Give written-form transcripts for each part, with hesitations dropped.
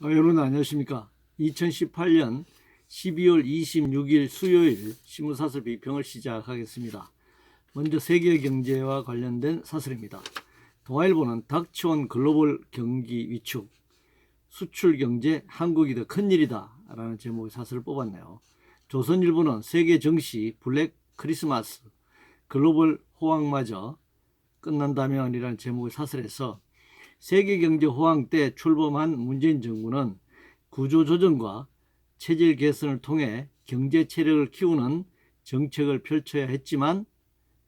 여러분 안녕하십니까. 2018년 12월 26일 수요일 신문사설 비평을 시작하겠습니다. 먼저 세계 경제와 관련된 사설입니다. 동아일보는 닥치온 글로벌 경기 위축, 수출 경제 한국이 더 큰일이다 라는 제목의 사설을 뽑았네요. 조선일보는 세계 정시 블랙 크리스마스, 글로벌 호황마저 끝난다면이라는 제목의 사설에서 세계 경제 호황 때 출범한 문재인 정부는 구조조정과 체질 개선을 통해 경제 체력을 키우는 정책을 펼쳐야 했지만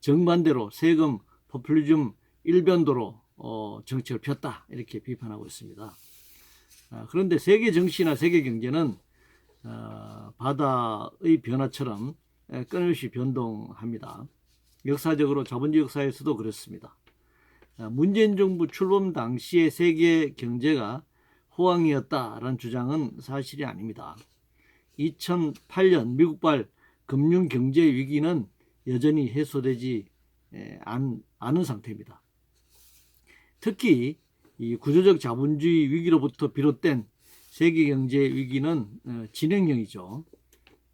정반대로 세금 포퓰리즘 일변도로 정책을 폈다 이렇게 비판하고 있습니다. 그런데 세계 정시나 세계 경제는 바다의 변화처럼 끊임없이 변동합니다. 역사적으로 자본주의 역사에서도 그렇습니다. 문재인 정부 출범 당시의 세계 경제가 호황이었다라는 주장은 사실이 아닙니다. 2008년 미국발 금융 경제 위기는 여전히 해소되지 않은 상태입니다. 특히 이 구조적 자본주의 위기로부터 비롯된 세계 경제 위기는 진행형이죠.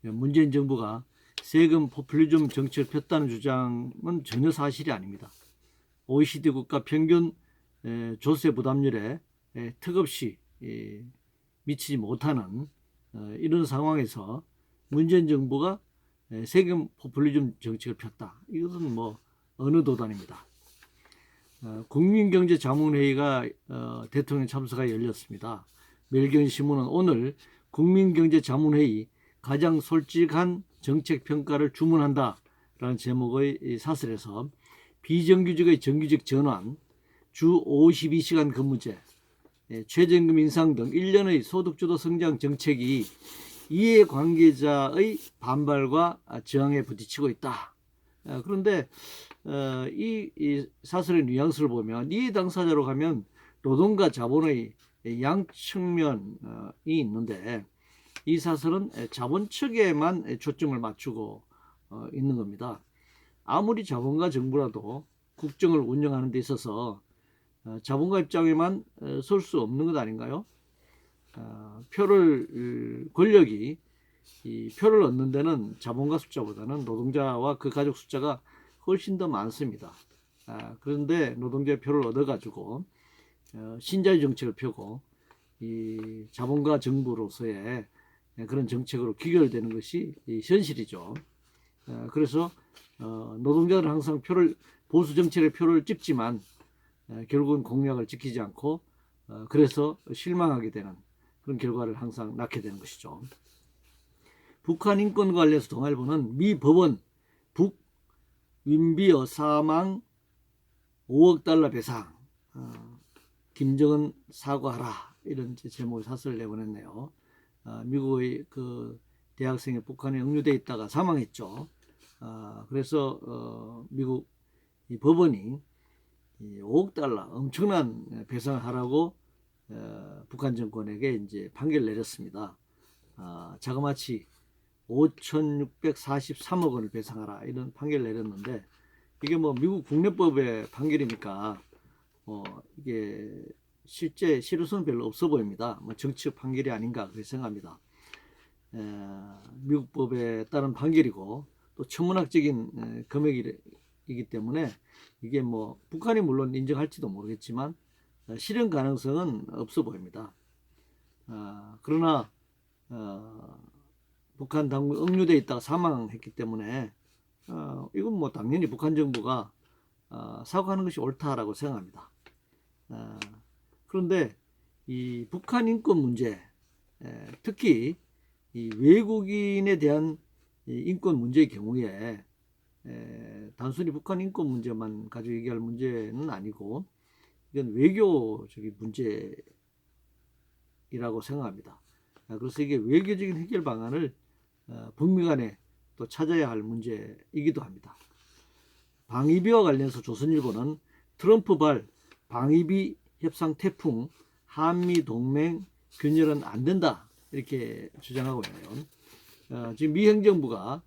문재인 정부가 세금 포퓰리즘 정책을 폈다는 주장은 전혀 사실이 아닙니다. OECD 국가 평균 조세 부담률에 턱없이 미치지 못하는 이런 상황에서 문재인 정부가 세금 포퓰리즘 정책을 폈다. 이것은 뭐 어느 도단입니다. 국민경제자문회의가 대통령 참석하에 열렸습니다. 매일경제신문은 오늘 국민경제자문회의 가장 솔직한 정책평가를 주문한다라는 제목의 사설에서 비정규직의 정규직 전환, 주 52시간 근무제, 최저임금 인상 등 1년의 소득주도 성장 정책이 이해관계자의 반발과 저항에 부딪히고 있다. 그런데 이 사설의 뉘앙스를 보면 이해 당사자로 가면 노동과 자본의 양 측면이 있는데 이 사설은 자본 측에만 초점을 맞추고 있는 겁니다. 아무리 자본가 정부라도 국정을 운영하는 데 있어서 자본가 입장에만 설 수 없는 것 아닌가요? 권력이 이 표를 얻는 데는 자본가 숫자보다는 노동자와 그 가족 숫자가 훨씬 더 많습니다. 그런데 노동자의 표를 얻어가지고 신자유 정책을 펴고 이 자본가 정부로서의 그런 정책으로 귀결되는 것이 현실이죠. 그래서 노동자들은 항상 보수 정책의 표를 찍지만 결국은 공약을 지키지 않고 그래서 실망하게 되는 그런 결과를 항상 낳게 되는 것이죠. 북한 인권과 관련해서 동아일보는 미 법원 북윈비어 사망 5억 달러 배상, 김정은 사과하라 이런 제목의 사설을 내보냈네요. 미국의 그 대학생이 북한에 억류돼 있다가 사망했죠. 그래서 미국 이 법원이 5억 달러 엄청난 배상을 하라고 북한 정권에게 이제 판결을 내렸습니다. 자그마치 5,643억 원을 배상하라 이런 판결을 내렸는데 이게 뭐 미국 국내법의 판결이니까 이게 실제 실효성은 별로 없어 보입니다. 뭐 정치적 판결이 아닌가 그렇게 생각합니다. 미국 법에 따른 판결이고 또 천문학적인 금액이기 때문에 이게 뭐 북한이 물론 인정할지도 모르겠지만 실현 가능성은 없어 보입니다. 그러나 북한 당국이 억류돼 있다가 사망했기 때문에 이건 뭐 당연히 북한 정부가 사과하는 것이 옳다라고 생각합니다. 그런데 이 북한 인권 문제, 특히 이 외국인에 대한 인권 문제의 경우에 단순히 북한 인권 문제만 가지고 얘기할 문제는 아니고 이건 외교적인 문제이라고 생각합니다. 그래서 이게 외교적인 해결 방안을 북미 간에 또 찾아야 할 문제이기도 합니다. 방위비와 관련해서 조선일보는 트럼프발 방위비 협상 태풍 한미 동맹 균열은 안 된다 이렇게 주장하고 있네요. 지금 미 행정부가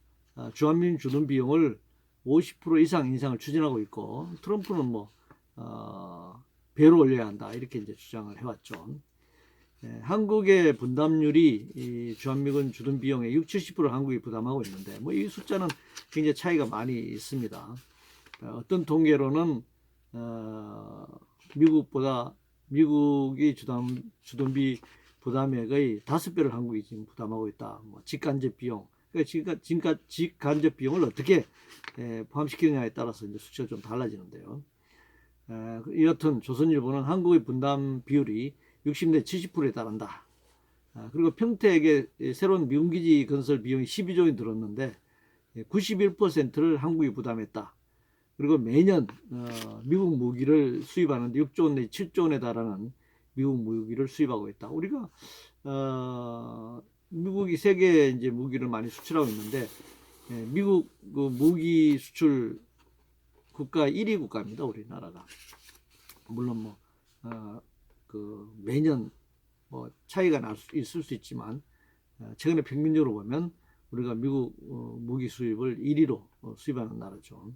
주한미군 주둔 비용을 50% 이상 인상을 추진하고 있고 트럼프는 뭐 배로 올려야 한다 이렇게 이제 주장을 해왔죠. 한국의 분담률이 이 주한미군 주둔 비용의 60~70%를 한국이 부담하고 있는데 뭐 이 숫자는 굉장히 차이가 많이 있습니다. 어떤 통계로는 미국이 주둔비 부담액의 5배를 한국이 지금 부담하고 있다. 뭐 직간접 비용, 그러니까 직간접 비용을 어떻게 포함시키느냐에 따라서 이제 수치가 좀 달라지는데요. 여하튼 조선일보는 한국의 분담 비율이 60~70%에 달한다. 그리고 평택에 새로운 미군 기지 건설 비용이 12조 원이 들었는데 91%를 한국이 부담했다. 그리고 매년 미국 무기를 수입하는데 6조 원 내지 7조 원에 달하는 미국 무기를 수입하고 있다. 우리가 미국이 세계 이제 무기를 많이 수출하고 있는데 미국 그 무기 수출 국가 1위 국가입니다. 우리나라가. 물론 그 매년 뭐 차이가 있을 수 있지만 최근에 평균적으로 보면 우리가 미국 무기 수입을 1위로 수입하는 나라죠.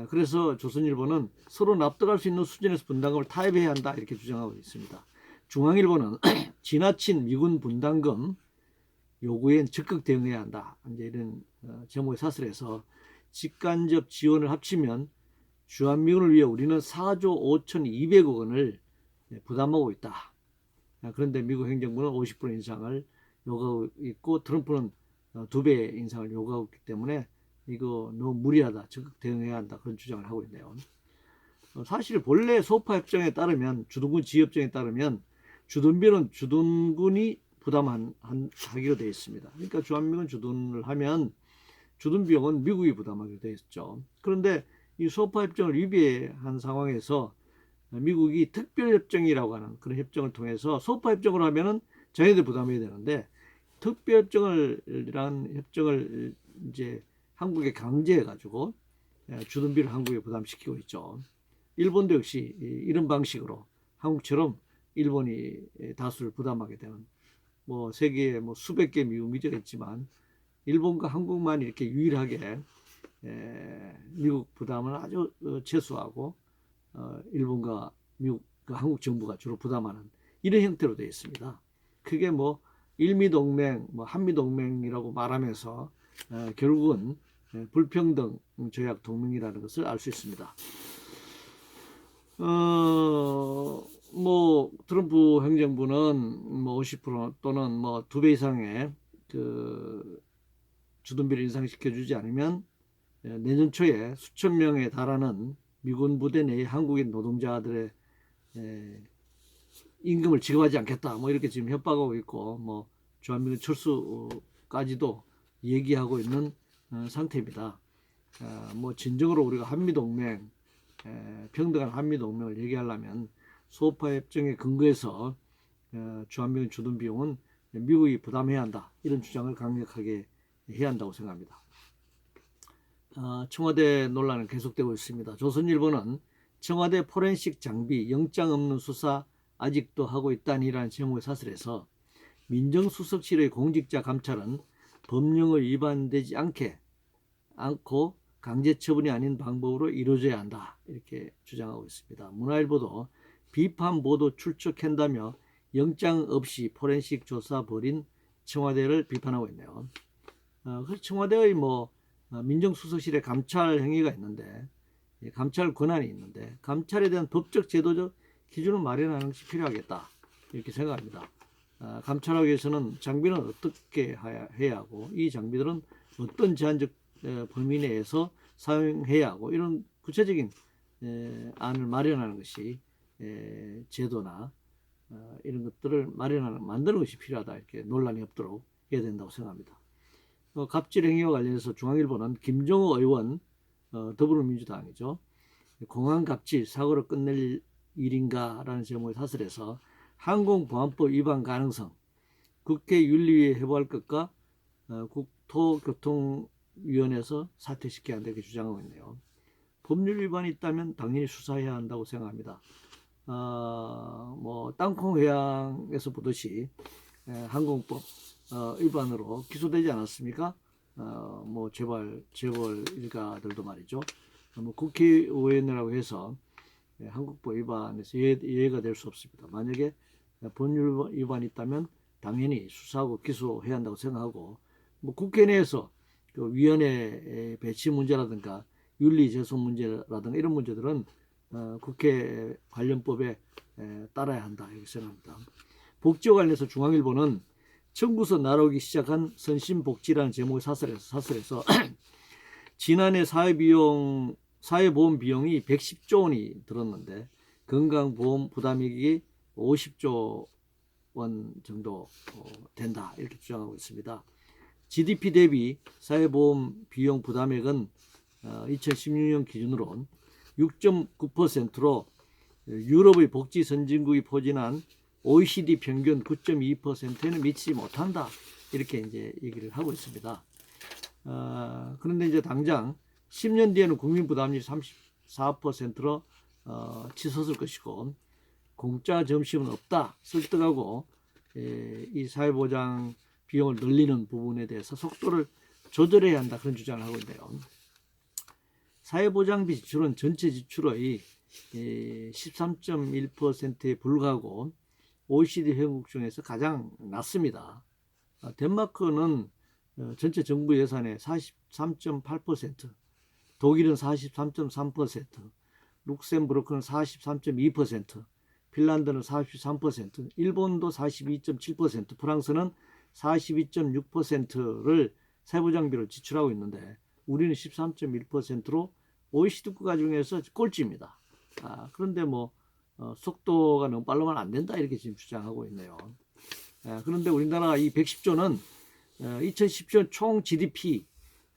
그래서 조선일보는 서로 납득할 수 있는 수준에서 분담금을 타협해야 한다 이렇게 주장하고 있습니다. 중앙일보는 지나친 미군 분담금 요구엔 적극 대응해야 한다. 이제 이런 제목의 사설에서 직간접 지원을 합치면 주한미군을 위해 우리는 4조 5,200억 원을 부담하고 있다. 그런데 미국 행정부는 50% 인상을 요구하고 있고 트럼프는 2배 인상을 요구하고 있기 때문에 이거 너무 무리하다. 적극 대응해야 한다. 그런 주장을 하고 있네요. 사실 본래 소파 협정에 따르면 주둔군 지협정에 따르면 주둔비는 주둔군이 부담하기로 되어 있습니다. 그러니까 주한미군 주둔을 하면 주둔 비용은 미국이 부담하기로 되어 있죠. 그런데 이 소파 협정을 위배한 상황에서 미국이 특별협정이라고 하는 그런 협정을 통해서 소파 협정을 하면은 자기들 부담해야 되는데 특별협정이라는 협정을 이제 한국에 강제해 가지고 주둔비를 한국에 부담시키고 있죠. 일본도 역시 이런 방식으로 한국처럼 일본이 다수를 부담하게 되는 뭐 세계에 뭐 수백 개 미국 기지가 있지만 일본과 한국만 이렇게 유일하게 미국 부담을 아주 최소화하고 일본과 미국, 한국 정부가 주로 부담하는 이런 형태로 되어 있습니다. 그게 뭐 일미동맹, 뭐 한미동맹이라고 말하면서 결국은 불평등 조약 동맹이라는 것을 알 수 있습니다. 뭐 트럼프 행정부는 뭐 50% 또는 뭐 2배 이상의 그 주둔비를 인상시켜주지 않으면 내년 초에 수천 명에 달하는 미군 부대 내의 한국인 노동자들의 임금을 지급하지 않겠다. 뭐 이렇게 지금 협박하고 있고 뭐 주한미군 철수까지도 얘기하고 있는 상태입니다. 뭐 진정으로 우리가 한미동맹 평등한 한미동맹을 얘기하려면 소파 협정에 근거해서 주한미군 주둔 비용은 미국이 부담해야 한다. 이런 주장을 강력하게 해야 한다고 생각합니다. 청와대 논란은 계속되고 있습니다. 조선일보는 청와대 포렌식 장비 영장 없는 수사 아직도 하고 있다니라는 제목의 사설에서 민정수석실의 공직자 감찰은 법령을 위반되지 않고 강제처분이 아닌 방법으로 이루어져야 한다. 이렇게 주장하고 있습니다. 문화일보도 비판 보도 출처캔다며 영장 없이 포렌식 조사 벌인 청와대를 비판하고 있네요. 그래서 청와대의 뭐 민정수석실의 감찰 행위가 있는데 감찰 권한이 있는데 감찰에 대한 법적 제도적 기준을 마련하는 것이 필요하겠다 이렇게 생각합니다. 감찰하기 위해서는 장비는 어떻게 해야 하고 이 장비들은 어떤 제한적 범위 내에서 사용해야 하고 이런 구체적인 안을 마련하는 것이 제도나 이런 것들을 만드는 것이 필요하다 이렇게 논란이 없도록 해야 된다고 생각합니다. 갑질 행위와 관련해서 중앙일보는 김정호 의원 더불어민주당이죠. 공항 갑질 사고로 끝낼 일인가라는 제목의 사설에서 항공보안법 위반 가능성 국회 윤리위에 해부할 것과 국토교통위원회에서 사퇴시켜야 한다 이렇게 주장하고 있네요. 법률 위반이 있다면 당연히 수사해야 한다고 생각합니다. 뭐 땅콩 회항에서 보듯이 항공법 위반으로 기소되지 않았습니까? 뭐 재벌 일가들도 말이죠. 뭐 국회의원이라고 해서 한국법 위반에서 예외가 될 수 없습니다. 만약에 법률 위반이 있다면 당연히 수사하고 기소해야 한다고 생각하고, 뭐 국회 내에서 그 위원회 배치 문제라든가 윤리 재소 문제라든가 이런 문제들은 국회 관련법에 따라야 한다 이렇게 생각합니다. 복지와 관련해서 중앙일보는 청구서 날아오기 시작한 선심복지라는 제목의 사설에서 지난해 사회보험 비용이 110조 원이 들었는데 건강보험 부담액이 50조 원 정도 된다 이렇게 주장하고 있습니다. GDP 대비 사회보험 비용 부담액은 2016년 기준으로 6.9%로 유럽의 복지 선진국이 포진한 OECD 평균 9.2%에는 미치지 못한다 이렇게 이제 얘기를 하고 있습니다. 그런데 이제 당장 10년 뒤에는 국민 부담률이 34%로 치솟을 것이고 공짜 점심은 없다 설득하고 이 사회보장 비용을 늘리는 부분에 대해서 속도를 조절해야 한다 그런 주장을 하고 있는데요. 사회보장비 지출은 전체 지출의 13.1%에 불과하고 OECD 회원국 중에서 가장 낮습니다. 덴마크는 전체 정부 예산의 43.8%, 독일은 43.3%, 룩셈부르크는 43.2%, 핀란드는 43%, 일본도 42.7%, 프랑스는 42.6%를 사회보장비로 지출하고 있는데 우리는 13.1%로 OECD 국가 중에서 꼴찌입니다. 그런데 뭐 속도가 너무 빠르면 안 된다 이렇게 지금 주장하고 있네요. 그런데 우리나라가 이 110조는 2010년 총 GDP가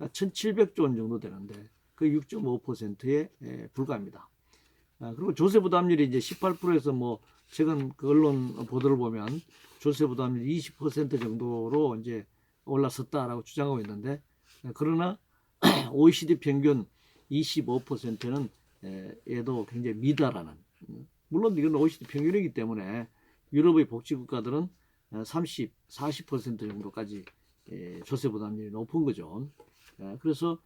1,700조 원 정도 되는데 그 6.5%에 불과합니다. 그리고 조세 부담률이 이제 18%에서 뭐 최근 그 언론 보도를 보면 조세 부담률 20% 정도로 이제 올라섰다라고 주장하고 있는데 그러나 OECD 평균 25%는 얘도 굉장히 미달하는, 물론 이건 OECD 평균이기 때문에 유럽의 복지 국가들은 40% 정도까지 조세 부담률이 높은 거죠. 그래서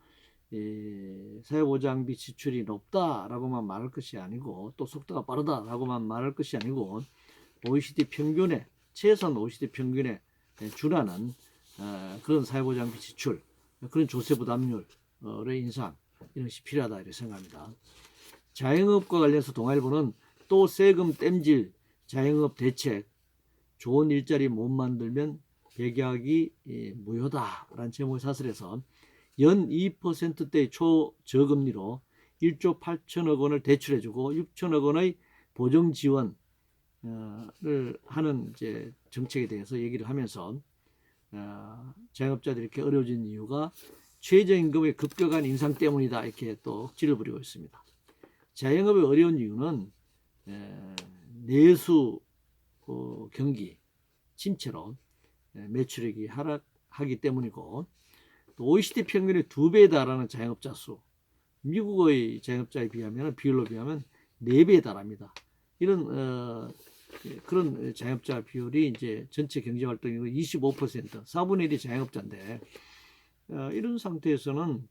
사회보장비 지출이 높다라고만 말할 것이 아니고 또 속도가 빠르다라고만 말할 것이 아니고 OECD 평균에 최소한 OECD 평균에 준하는 그런 사회보장비 지출, 그런 조세 부담률의 인상 이런 것이 필요하다 이렇게 생각합니다. 자영업과 관련해서 동아일보는 또 세금 땜질 자영업 대책 좋은 일자리 못 만들면 백약이 무효다라는 제목의 사설에서 연 2%대의 초저금리로 1조 8천억 원을 대출해주고 6천억 원의 보정 지원을 하는 이제 정책에 대해서 얘기를 하면서 자영업자들이 이렇게 어려워진 이유가 최저임금의 급격한 인상 때문이다 이렇게 또 억지를 부리고 있습니다. 자영업의 어려운 이유는 내수 경기 침체로 매출액이 하락하기 때문이고 또 OECD 평균의 2배에 달하는 자영업자 수, 미국의 자영업자에 비하면 비율로 비하면 4배에 달합니다. 이런 그런 자영업자 비율이 이제 전체 경제 활동이고 25%, 4분의 1이 자영업자인데 이런 상태에서는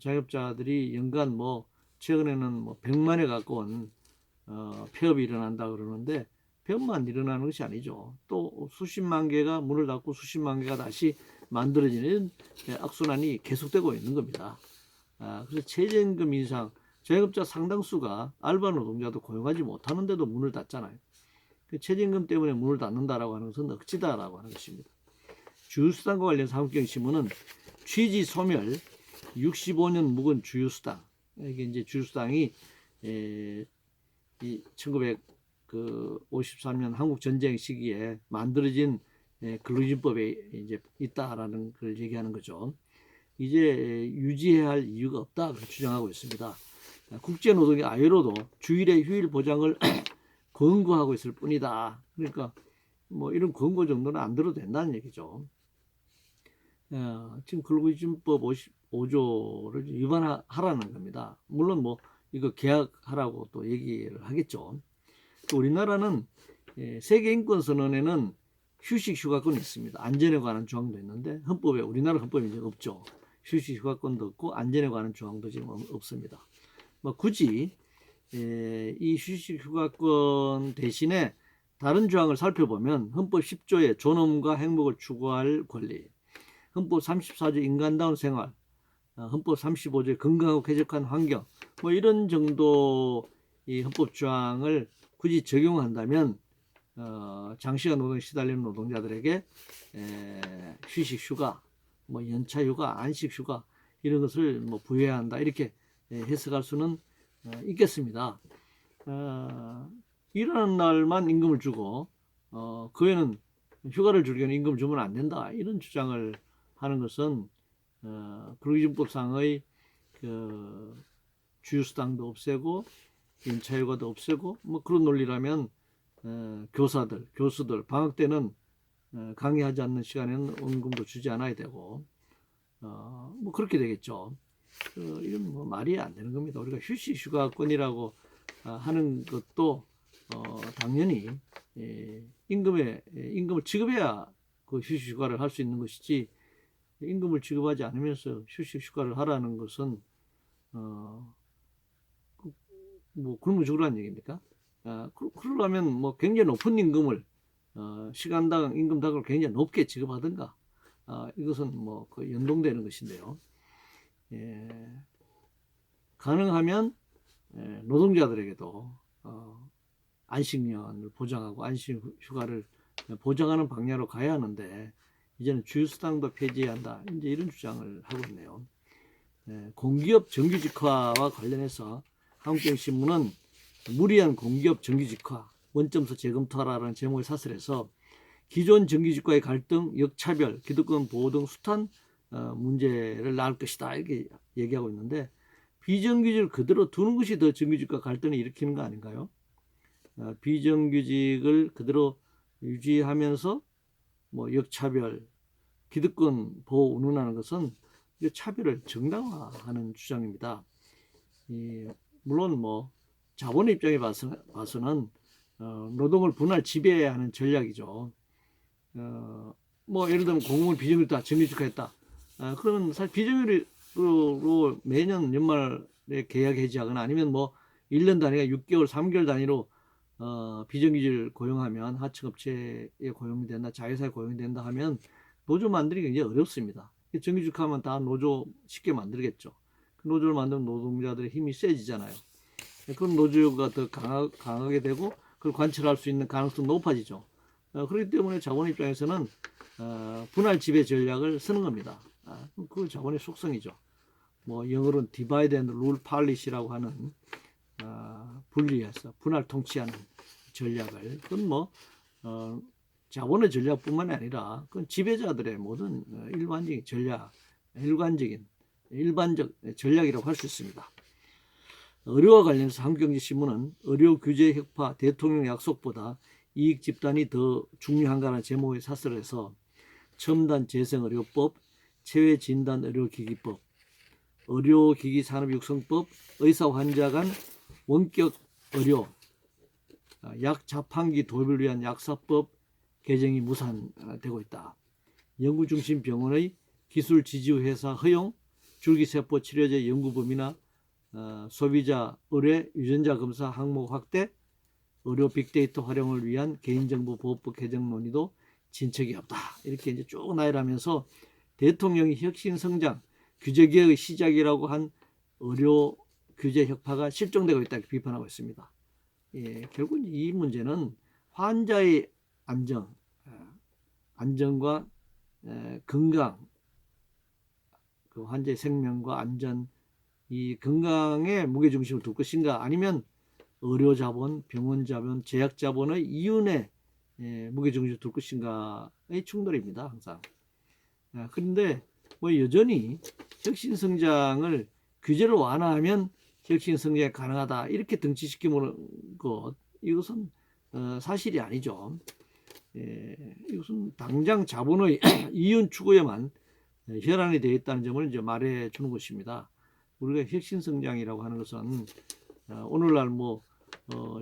자영업자들이 연간 뭐 최근에는 뭐 100만에 가까운 폐업이 일어난다 그러는데 폐업만 일어나는 것이 아니죠. 또 수십만 개가 문을 닫고 수십만 개가 다시 만들어지는 악순환이 계속되고 있는 겁니다. 그래서 최저임금 인상, 자영업자 상당수가 알바 노동자도 고용하지 못하는데도 문을 닫잖아요. 그 최저임금 때문에 문을 닫는다라고 하는 것은 억지다라고 하는 것입니다. 주휴수당과 관련 사업경신문은 취지 소멸, 65년 묵은 주휴수당, 이게 이제 주휴수당이 1953년 한국 전쟁 시기에 만들어진 근로기준법에 이제 있다라는 걸 얘기하는 거죠. 이제 유지해야 할 이유가 없다 그렇게 주장하고 있습니다. 국제노동의 ILO도 주일의 휴일 보장을 권고하고 있을 뿐이다. 그러니까 뭐 이런 권고 정도는 안 들어도 된다는 얘기죠. 지금 근로기준법 55조를 위반하라는 겁니다. 물론 뭐 이거 계약하라고 또 얘기를 하겠죠. 또 우리나라는 세계인권선언에는 휴식휴가권이 있습니다. 안전에 관한 조항도 있는데 헌법에 우리나라 헌법에 이제 없죠. 휴식휴가권도 없고 안전에 관한 조항도 지금 없습니다. 뭐 굳이 이 휴식휴가권 대신에 다른 조항을 살펴보면 헌법 10조의 존엄과 행복을 추구할 권리, 헌법 34조 인간다운 생활, 헌법 35조의 건강하고 쾌적한 환경, 뭐 이런 정도 이 헌법 조항을 굳이 적용한다면 장시간 노동에 시달리는 노동자들에게 휴식 휴가, 뭐 연차 휴가, 안식 휴가 이런 것을 뭐 부여해야 한다 이렇게 해석할 수는 있겠습니다. 일하는 날만 임금을 주고 그 외에는 휴가를 주려면 임금을 주면 안 된다 이런 주장을 하는 것은 근로기준법상의 그 주휴수당도 없애고 연차휴가도 없애고 뭐 그런 논리라면 교사들, 교수들 방학 때는 강의하지 않는 시간에는 원금도 주지 않아야 되고 뭐 그렇게 되겠죠. 이건 뭐 말이 안 되는 겁니다. 우리가 휴식휴가권이라고 하는 것도 당연히 임금을 지급해야 그 휴식휴가를 할 수 있는 것이지 임금을 지급하지 않으면서 휴식휴가를 하라는 것은 뭐 굶어 죽으라는 얘기입니까? 그러려면 뭐 굉장히 높은 임금을 시간당 임금당을 굉장히 높게 지급하든가 이것은 뭐 그 연동되는 것인데요. 가능하면 노동자들에게도 안식년을 보장하고 안식휴가를 보장하는 방향으로 가야 하는데 이제는 주휴수당도 폐지해야 한다 이제 이런 주장을 하고 있네요. 공기업 정규직화와 관련해서 한국경제신문은 무리한 공기업 정규직화 원점수 재검토하라는 제목의 사설에서 기존 정규직과의 갈등, 역차별, 기득권 보호 등 숱한 문제를 낳을 것이다 이렇게 얘기하고 있는데 비정규직을 그대로 두는 것이 더 정규직과 갈등을 일으키는 거 아닌가요? 비정규직을 그대로 유지하면서 뭐 역차별, 기득권 보호 운운하는 것은 차별을 정당화하는 주장입니다. 물론 뭐 자본의 입장에 봐서는 노동을 분할 지배하는 전략이죠. 뭐 예를 들면 공무원 비정규직 다 정규직화했다. 그러면 사실 비정규직으로 매년 연말에 계약 해지하거나 아니면 뭐 1년 단위가 6개월, 3개월 단위로 비정규직을 고용하면 하청업체에 고용이 된다, 자회사에 고용이 된다 하면 노조 만들기 굉장히 어렵습니다. 정규직하면 다 노조 쉽게 만들겠죠. 그 노조를 만들면 노동자들의 힘이 세지잖아요. 그럼 노조가 더 강하게 되고 그걸 관철할 수 있는 가능성이 높아지죠. 그렇기 때문에 자본 입장에서는 분할 지배 전략을 쓰는 겁니다. 그 자본의 속성이죠. 뭐 영어로는 디바이드 앤 룰 팔리시라고 하는 분리해서 분할 통치하는 전략을 그건 뭐 자본의 전략뿐만 아니라 그건 지배자들의 모든 일반적 전략이라고 할 수 있습니다. 의료와 관련해서 한국경제신문은 의료 규제 혁파 대통령 약속보다 이익 집단이 더 중요한가라는 제목의 사설에서 첨단 재생의료법, 체외진단의료기기법, 의료기기산업육성법, 의사 환자 간 원격 의료, 약 자판기 도입을 위한 약사법 개정이 무산되고 있다. 연구중심 병원의 기술 지주 회사 허용, 줄기세포 치료제 연구 범위나 소비자 의뢰 유전자 검사 항목 확대, 의료 빅데이터 활용을 위한 개인정보 보호법 개정 논의도 진척이 없다. 이렇게 이제 쭉 나열하면서 대통령이 혁신 성장 규제개혁의 시작이라고 한 의료 규제 혁파가 실종되고 있다 이렇게 비판하고 있습니다. 결국 이 문제는 환자의 안전과 건강, 그 환자의 생명과 안전, 이 건강에 무게중심을 둘 것인가 아니면 의료자본, 병원자본, 제약자본의 이윤에 무게중심을 둘 것인가의 충돌입니다. 항상. 그런데 뭐 여전히 혁신성장을 규제를 완화하면 혁신성장이 가능하다 이렇게 등치시키는 것 이것은 사실이 아니죠. 이것은 당장 자본의 이윤 추구에만 혈안이 되어 있다는 점을 이제 말해 주는 것입니다. 우리가 혁신성장이라고 하는 것은 오늘날 뭐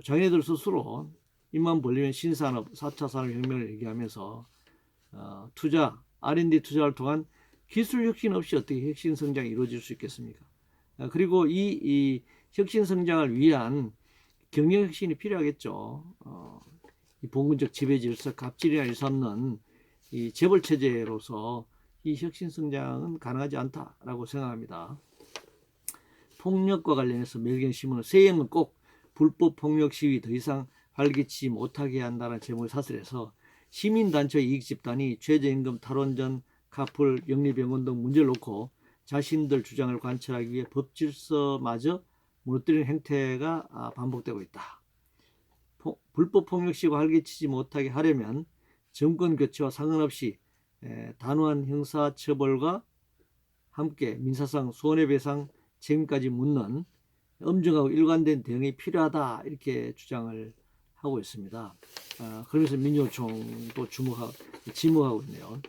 자기네들 스스로 입만 벌리면 신산업, 4차 산업혁명을 얘기하면서 투자, R&D 투자를 통한 기술 혁신 없이 어떻게 혁신성장이 이루어질 수 있겠습니까? 그리고 이 혁신성장을 위한 경영혁신이 필요하겠죠. 이 봉건적 지배 질서, 갑질이나 일삼는 이 재벌 체제로서 이 혁신 성장은 가능하지 않다라고 생각합니다. 폭력과 관련해서 멜경신문은 새해에는 꼭 불법 폭력 시위 더 이상 활기치지 못하게 한다는 제목을 사설해서 시민단체 이익집단이 최저임금 탈원전, 카풀, 영리병원 등 문제를 놓고 자신들 주장을 관철하기 위해 법질서마저 무너뜨리는 행태가 반복되고 있다. 불법 폭력 시위가 활기치지 못하게 하려면 정권 교체와 상관없이 단호한 형사처벌과 함께 민사상 손해배상 책임까지 묻는 엄정하고 일관된 대응이 필요하다 이렇게 주장을 하고 있습니다. 그러면서 민주노총도 지목하고 있네요.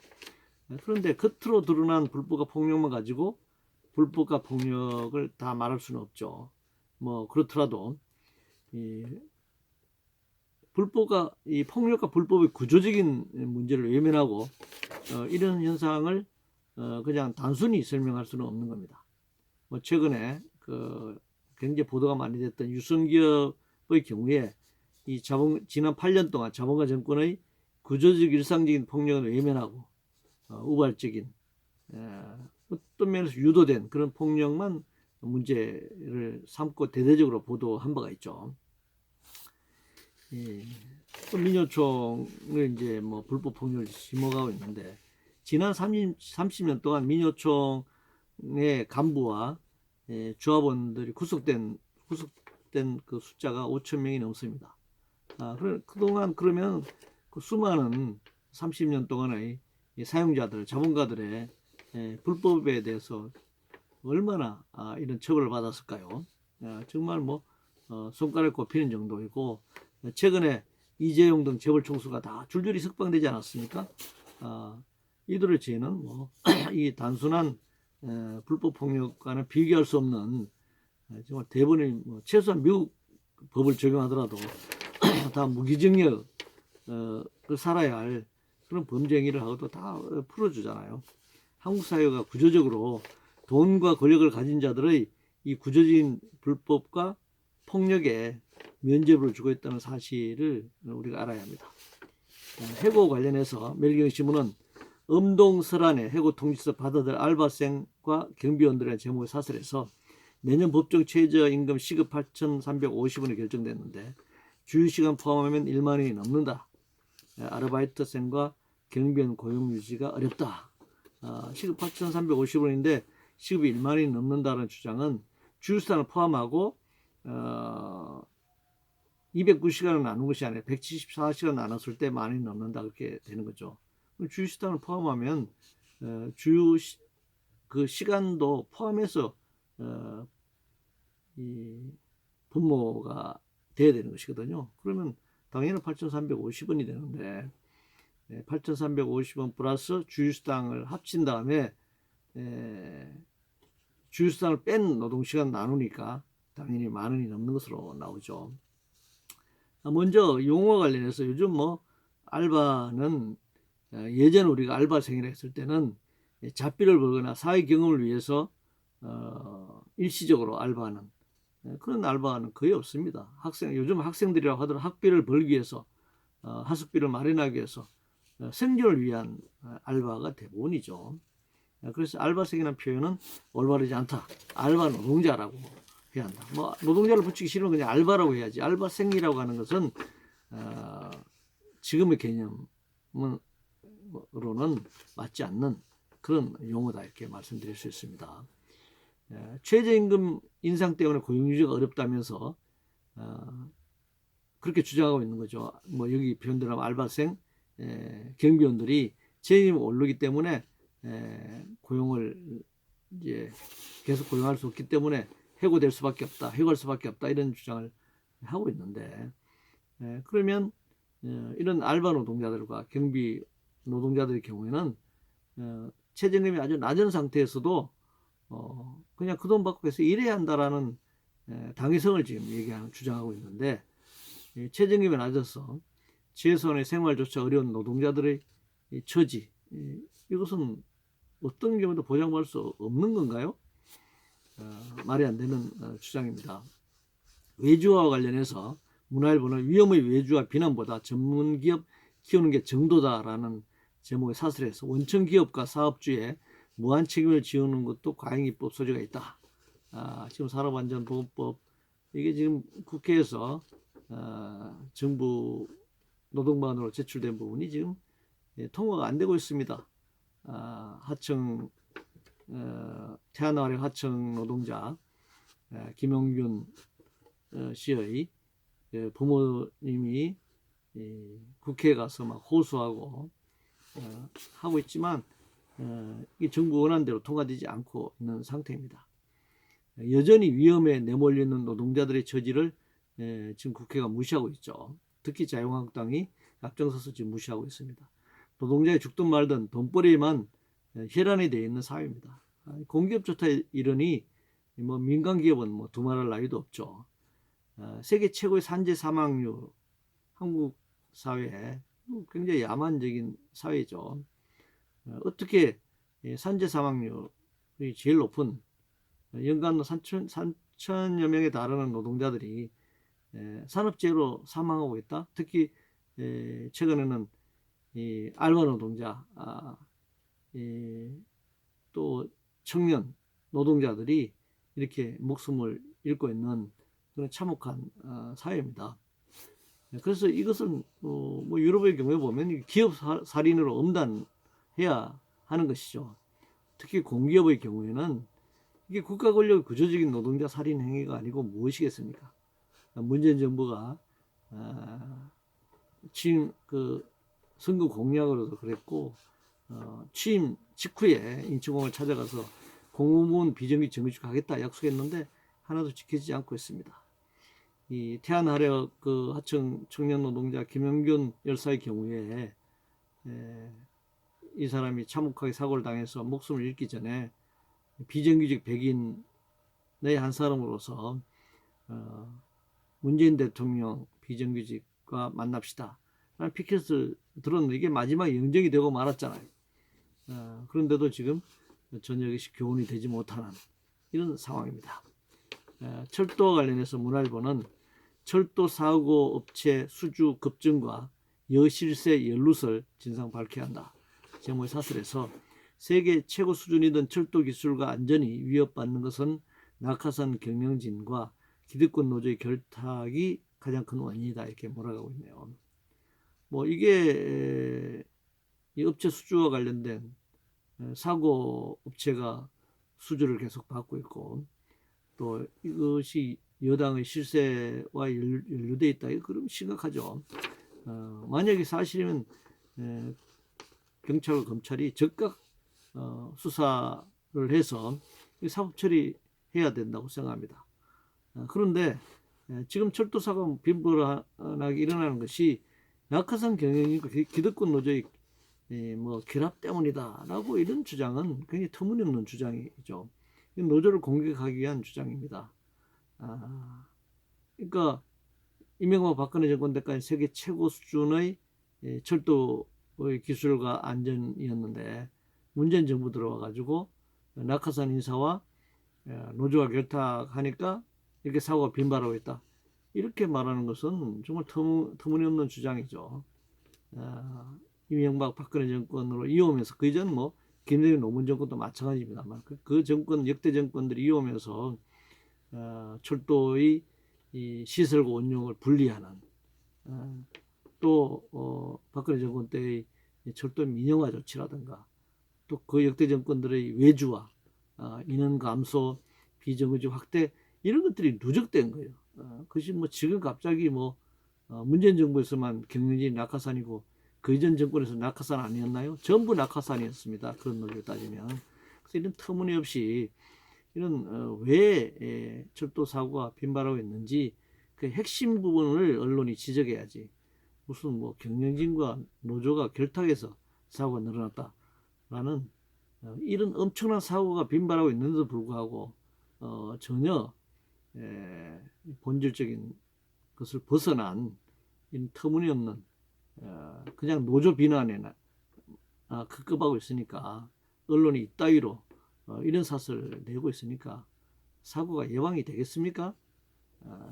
그런데 겉으로 드러난 불법과 폭력만 가지고 불법과 폭력을 다 말할 수는 없죠. 뭐 그렇더라도 이 폭력과 불법의 구조적인 문제를 외면하고 이런 현상을 그냥 단순히 설명할 수는 없는 겁니다. 뭐 최근에 굉장히 보도가 많이 됐던 유성기업의 경우에 지난 8년 동안 자본가 정권의 구조적 일상적인 폭력을 외면하고 우발적인 어떤 면에서 유도된 그런 폭력만 문제를 삼고 대대적으로 보도한 바가 있죠. 또 민요총을 이제 뭐 불법 폭력을 지목하고 있는데 지난 30년 동안 민요총의 간부와 조합원들이 구속된 그 숫자가 5천 명이 넘습니다. 그동안 그러면 그 수많은 30년 동안의 사용자들, 자본가들의 불법에 대해서 얼마나 이런 처벌을 받았을까요? 정말 뭐 손가락 꼽히는 정도이고 최근에 이재용 등 재벌 총수가 다 줄줄이 석방되지 않았습니까? 이들의 죄는 뭐 이 단순한 불법 폭력과는 비교할 수 없는 정말 대부분의 뭐 최소한 미국 법을 적용하더라도 다 무기징역을 살아야 할 그런 범죄 행위를 하고도 다 풀어주잖아요. 한국 사회가 구조적으로 돈과 권력을 가진 자들의 이 구조적인 불법과 폭력에 면죄부를 주고 있다는 사실을 우리가 알아야 합니다. 해고 관련해서 멜경신문은 엄동설안의 해고 통지서 받아들 알바생과 경비원들의 제목을 사설해서 내년 법정 최저임금 시급 8,350원이 결정됐는데 주휴시간 포함하면 1만 원이 넘는다. 아르바이트생과 경비원 고용 유지가 어렵다. 시급 8,350원인데 시급이 1만 원이 넘는다는 주장은 주휴시간을 포함하고 290시간을 나눈 것이 아니라 174시간 나눴을 때 만 원이 넘는다 그렇게 되는 거죠. 주휴시간을 포함하면 그 시간도 포함해서 이 분모가 돼야 되는 것이거든요. 그러면 당연히 8,350원이 되는데 8,350원 플러스 주휴수당을 합친 다음에 주휴수당을 뺀 노동시간 나누니까 당연히 만 원이 넘는 것으로 나오죠. 먼저 용어 관련해서 요즘 뭐 알바는 예전 우리가 알바생이라 했을 때는 잡비를 벌거나 사회 경험을 위해서 일시적으로 알바하는 그런 알바는 거의 없습니다. 요즘 학생들이라고 하더라도 학비를 벌기 위해서 하숙비를 마련하기 위해서 생존을 위한 알바가 대부분이죠. 그래서 알바생이라는 표현은 올바르지 않다. 알바 노동자라고 해야 한다. 뭐 노동자를 붙이기 싫으면 그냥 알바라고 해야지. 알바생이라고 하는 것은 지금의 개념으로는 맞지 않는 그런 용어다 이렇게 말씀드릴 수 있습니다. 최저임금 인상 때문에 고용유지가 어렵다면서 그렇게 주장하고 있는 거죠. 뭐 여기 표현대로 알바생, 경비원들이 최저임금이 오르기 때문에 고용을 이제 계속 고용할 수 없기 때문에 해고될 수밖에 없다, 해고할 수밖에 없다 이런 주장을 하고 있는데 그러면 이런 알바 노동자들과 경비 노동자들의 경우에는 최저임금이 아주 낮은 상태에서도 그냥 그 돈 받고 해서 일해야 한다라는 당위성을 지금 주장하고 있는데 최저임금이 낮아서 최소한의 생활조차 어려운 노동자들의 처지 이것은 어떤 경우도 보장받을 수 없는 건가요? 말이 안 되는 주장입니다. 외주와 관련해서 문화일보는 위험의 외주와 비난보다 전문기업 키우는 게 정도다라는 제목의 사설을 해서 원청기업과 사업주의 무한 책임을 지우는 것도 과잉입법 소지가 있다. 지금 산업안전보건법 이게 지금 국회에서 정부 노동반으로 제출된 부분이 지금 통과가 안 되고 있습니다. 하청 태안화력 하청 노동자 김용균 씨의 부모님이 국회에 가서 막 호소하고 하고 있지만 이 정부 원안대로 통과되지 않고 있는 상태입니다. 여전히 위험에 내몰리는 노동자들의 처지를 지금 국회가 무시하고 있죠. 특히 자유한국당이 앞장서서 지금 무시하고 있습니다. 노동자의 죽든 말든 돈벌이에만 혈안이 되어 있는 사회입니다. 공기업 좋다 이러니 뭐 민간 기업은 뭐 두말할 나위도 없죠. 세계 최고의 산재 사망률, 한국 사회에 굉장히 야만적인 사회죠. 어떻게 산재 사망률이 제일 높은 연간 3천여 명에 달하는 노동자들이 산업재해로 사망하고 있다. 특히 최근에는 이 알바 노동자, 또 청년 노동자들이 이렇게 목숨을 잃고 있는 그런 참혹한 사회입니다. 그래서 이것은 뭐 유럽의 경우에 보면 기업 살인으로 엄단해야 하는 것이죠. 특히 공기업의 경우에는 이게 국가 권력의 구조적인 노동자 살인 행위가 아니고 무엇이겠습니까? 문재인 정부가 취임 선거 공약으로도 그랬고 취임 직후에 인천공을 찾아가서 공무원 비정규직 정규직 하겠다 약속했는데 하나도 지켜지지 않고 있습니다. 이 태안화력 하청 청년 노동자 김영균 열사의 경우에 이 사람이 참혹하게 사고를 당해서 목숨을 잃기 전에 비정규직 백인의 한 사람으로서 문재인 대통령 비정규직과 만납시다 라는 피켓을 들었는데 이게 마지막에 영정이 되고 말았잖아요. 그런데도 지금 전혀 이것이 교훈이 되지 못하는 이런 상황입니다. 철도와 관련해서 문화일보는 철도 사고 업체 수주 급증과 여실세 연루설 진상 밝혀야 한다. 제목의 사설에서 세계 최고 수준이던 철도 기술과 안전이 위협받는 것은 낙하산 경영진과 기득권 노조의 결탁이 가장 큰 원인이다. 이렇게 몰아가고 있네요. 뭐 이게 이 업체 수주와 관련된 사고 업체가 수주를 계속 받고 있고 또 이것이 여당의 실세와 연루되어 있다. 이거 그럼 심각하죠. 만약에 사실이면 경찰과 검찰이 즉각 수사를 해서 사법 처리해야 된다고 생각합니다. 그런데 지금 철도 사고가 빈번하게 일어나는 것이 낙하산 경영인과 기득권 노조의 뭐 결합 때문이다라고 이런 주장은 굉장히 터무니없는 주장이죠. 노조를 공격하기 위한 주장입니다. 그러니까 이명박 박근혜 정권 때까지 세계 최고 수준의 철도의 기술과 안전이었는데 문재인 정부 들어와 가지고 낙하산 인사와 노조가 결탁하니까 이렇게 사고가 빈발하고 있다. 이렇게 말하는 것은 정말 터무니없는 주장이죠. 이명박 박근혜 정권으로 이어오면서 그 이전 뭐 김대중 노무현 정권도 마찬가지입니다만 그 정권 역대 정권들이 이어오면서 철도의 이 시설과 운영을 분리하는 또 박근혜 정권 때의 철도 민영화 조치라든가 또 그 역대 정권들의 외주화, 인원 감소, 비정규직 확대 이런 것들이 누적된 거예요. 그것이 뭐 지금 갑자기 뭐 문재인 정부에서만 경영진이 낙하산이고 그 이전 정권에서 낙하산 아니었나요? 전부 낙하산이었습니다. 그런 논리로 따지면. 그래서 이런 터무니없이 이런 왜 철도 사고가 빈발하고 있는지 그 핵심 부분을 언론이 지적해야지. 무슨 뭐 경영진과 노조가 결탁해서 사고가 늘어났다라는 이런 엄청난 사고가 빈발하고 있는데도 불구하고 전혀 본질적인 것을 벗어난 이런 터무니없는 그냥 노조 비난에 급급하고 있으니까 언론이 이따위로 이런 사설을 내고 있으니까 사고가 예방이 되겠습니까?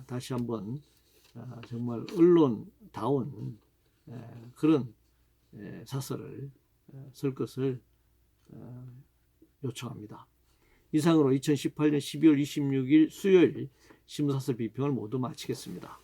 다시 한번 정말 언론다운 그런 사설을 쓸 것을 요청합니다. 이상으로 2018년 12월 26일 수요일 신문사설 비평을 모두 마치겠습니다.